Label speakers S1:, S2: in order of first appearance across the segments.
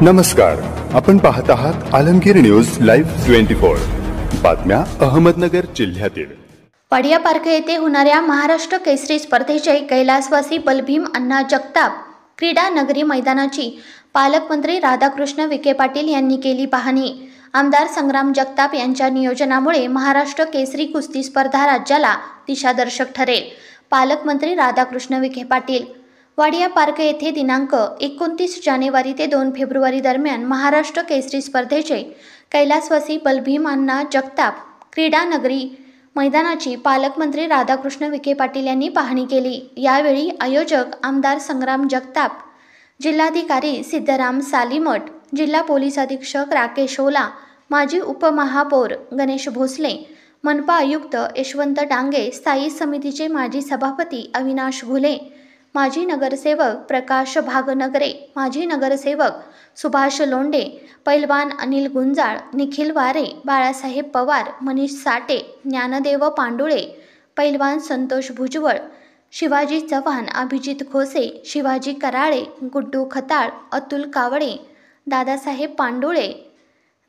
S1: नमस्कार, आपण पाहत आहात आलमगीर न्यूज लाईव्ह 24 बातम्या अहमदनगर जिल्ह्यातील
S2: वाडिया पार्क येथे होणाऱ्या महाराष्ट्र केसरी स्पर्धेचे कैलासवासी बलभीम अण्णा जगताप क्रीडा नगरी मैदानाची पालकमंत्री राधाकृष्ण विखे पाटील यांनी केली पाहणी। आमदार संग्राम जगताप यांच्या नियोजनामुळे महाराष्ट्र केसरी कुस्ती स्पर्धा राज्याला दिशादर्शक ठरेल। पालकमंत्री राधाकृष्ण विखे पाटील वाडिया पार्क येथे दिनांक 29 जानेवारी ते 2 फेब्रुवारी दरम्यान महाराष्ट्र केसरी स्पर्धेचे कैलासवासी बलभीम अण्णा जगताप क्रीडा नगरी मैदानाची पालकमंत्री राधाकृष्ण विखे पाटील यांनी पाहणी केली। यावेळी आयोजक आमदार संग्राम जगताप, जिल्हाधिकारी सिद्धराम सालीमठ, जिल्हा पोलीस अधीक्षक राकेश ओला, माजी उपमहापौर गणेश भोसले, मनपा आयुक्त यशवंत डांगे, स्थायी समितीचे माजी सभापती अविनाश घुले, माजी नगरसेवक प्रकाश भागनगरे, माजी नगरसेवक सुभाष लोंढे, पैलवान अनिल गुंजाळ, निखिल वारे, बाळासाहेब पवार, मनीष साटे, ज्ञानदेव पांडुळे, पैलवान संतोष भुजबळ, शिवाजी चव्हाण, अभिजित खोसे, शिवाजी कराळे, गुड्डू खताळ, अतुल कावडे, दादासाहेब पांडुळे,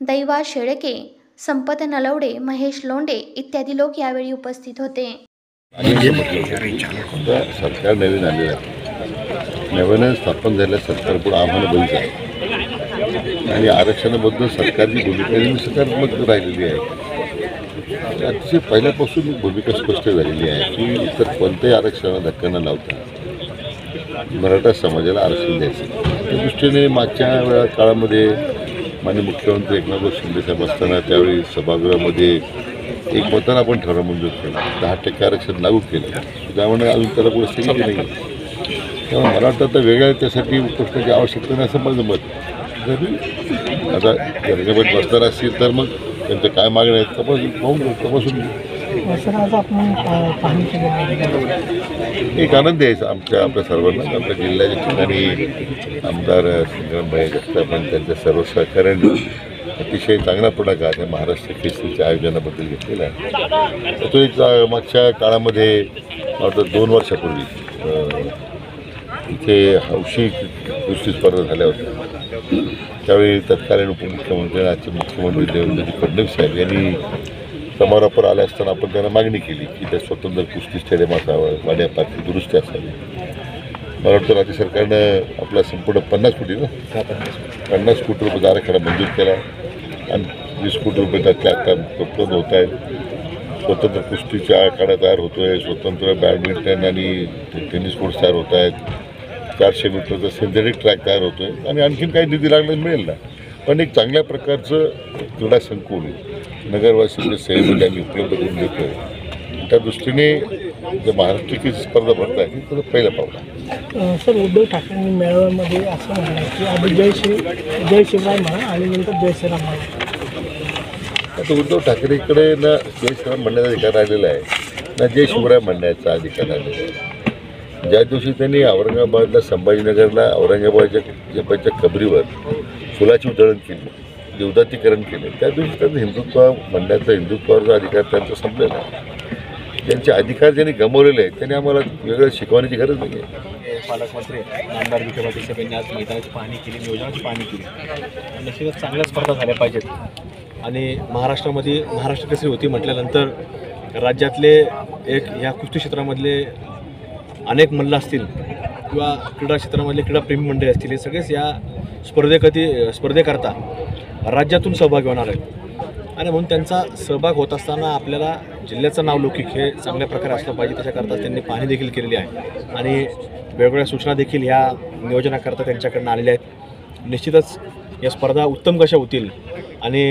S2: दैवा शेळके, संपत नलवडे, महेश लोंढे इत्यादी लोक यावेळी उपस्थित होते।
S3: सरकार नवीन आलेलं आहे, नव्यानं स्थापन झालेल्या सरकारपुढे आव्हानं बरीच आहे आणि आरक्षणाबद्दल सरकारची भूमिका सकारात्मक राहिलेली आहे। अतिशय पहिल्यापासून भूमिका स्पष्ट झालेली आहे की इतर कोणत्याही आरक्षणाला धक्का न लावता मराठा समाजाला आरक्षण द्यायचं। त्या दृष्टीने मागच्या काळामध्ये माननीय मुख्यमंत्री एकनाथ शिंदे साहेब असताना त्यावेळी सभागृहामध्ये एक मतानं आपण ठराव मंजूर केला, 10% आरक्षण लागू केलं, त्यामुळे अजून त्याला कोणी स्थिती नाही। त्यामुळे मला वाटतं आता वेगळ्या त्यासाठी उपोषणाची आवश्यकता नाही असं माझं मत। जरी आता घरच्यामध्ये बसणार असतील तर मग त्यांचं काय मागणं आहे तपासून एक आनंद आहे आपल्या सर्वांना। आपल्या जिल्ह्याच्या ठिकाणी आमदार संग्रामभाई जगताप आणि त्यांच्या सर्व सहकार्यांनी अतिशय चांगला पुढाकार आहे महाराष्ट्र केसरीच्या आयोजनाबद्दल घेतलेला आहे। तो एक मागच्या काळामध्ये आता 2 वर्षापूर्वी इथे हौशी कुस्ती स्पर्धा झाल्या होत्या। त्यावेळी तत्कालीन उपमुख्यमंत्री आजचे मुख्यमंत्री देवेंद्रजी फडणवीस साहेब यांनी समारोहावर आले असताना आपण त्यांना मागणी केली की त्या स्वतंत्र कुस्ती स्टेडियम असावं, वाडिया पार्कची दुरुस्ती असावी। मला वाटतं राज्य सरकारनं आपला संपूर्ण 50 कोटी रुपयाचा आराखडा मंजूर केला आणि 20 कोटी रुपये त्यातल्या आता उपलब्ध होत आहेत। स्वतंत्र कुस्तीचा आखाडा तयार होतो आहे, स्वतंत्र बॅडमिंटन आणि टेनिस कोर्ट तयार होत आहेत, 400 मीटरचा सिंथेटिक ट्रॅक तयार होतो आहे आणि आणखीन काही निधी लागला मिळेल ना, पण एक चांगल्या प्रकारचं क्रीडा संकुल नगरवासींच्या सेवेमध्ये आम्ही उपलब्ध करून देतो आहे। त्या दृष्टीने जे महाराष्ट्र केसरी स्पर्धा भरत आहे ती त्याचं पहिलं पाऊल आहे।
S4: सर, उद्धव ठाकरेंनी मेळाव्यामध्ये असं म्हटलं की आधी जय शिवराय म्हणा आणि नंतर जय श्रीराम म्हणा।
S3: आता उद्धव ठाकरेकडे ना जय श्रीराम म्हणण्याचा अधिकार राहिलेला आहे ना जय शिवराय म्हणण्याचा अधिकार राहिलेला आहे। ज्या दिवशी त्यांनी औरंगाबादला संभाजीनगरला औरंगजेबाच्या कबरीवर फुलाची उधळण केली, देवदातीकरण केले, त्या दिवशी त्यांचं हिंदुत्व म्हणण्याचा हिंदुत्वाचा अधिकार त्यांचा संपलेला आहे। ज्यांचे अधिकार ज्यांनी गमावलेले आहेत त्यांनी आम्हाला वेगळं शिकवण्याची गरज नाही आहे।
S5: पालकमंत्री आमदार विखे पाटील साहेबांनी आज मैदानाची पाहणी केली, नियोजनाची पाहणी केली। निश्चितच चांगल्या स्पर्धा झाल्या पाहिजेत आणि महाराष्ट्रामध्ये महाराष्ट्र केसरी होती म्हटल्यानंतर राज्यातले ह्या कुस्ती क्षेत्रामधले अनेक मल्ल असतील किंवा क्रीडा क्षेत्रामधले क्रीडाप्रेमी मंडळी असतील, हे सगळेच या स्पर्धेकरता राज्यातून सहभागी होणार आहेत आणि म्हणून त्यांचा सहभाग होत असताना आपल्याला जिल्ह्याचं नावलौकिक हे चांगल्या प्रकारे असलं पाहिजे, त्याच्याकरता त्यांनी पाहणी देखील केलेली आहे आणि वेगवेगळ्या सूचना देखील ह्या नियोजनाकरता त्यांच्याकडून आलेल्या आहेत। निश्चितच या स्पर्धा उत्तम कशा होतील आणि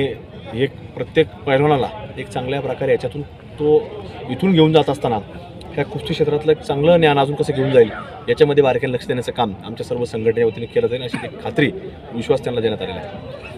S5: एक प्रत्येक पैलवानाला एक चांगल्या प्रकारे याच्यातून तो इथून घेऊन जात असताना ह्या कुस्ती क्षेत्रातलं एक चांगलं ज्ञान अजून कसं घेऊन जाईल याच्यामध्ये बारकाईने लक्ष देण्याचं काम आमच्या सर्व संघटनेच्या वतीने केलं जाईल अशी एक खात्री, विश्वास त्यांना देण्यात आलेला आहे।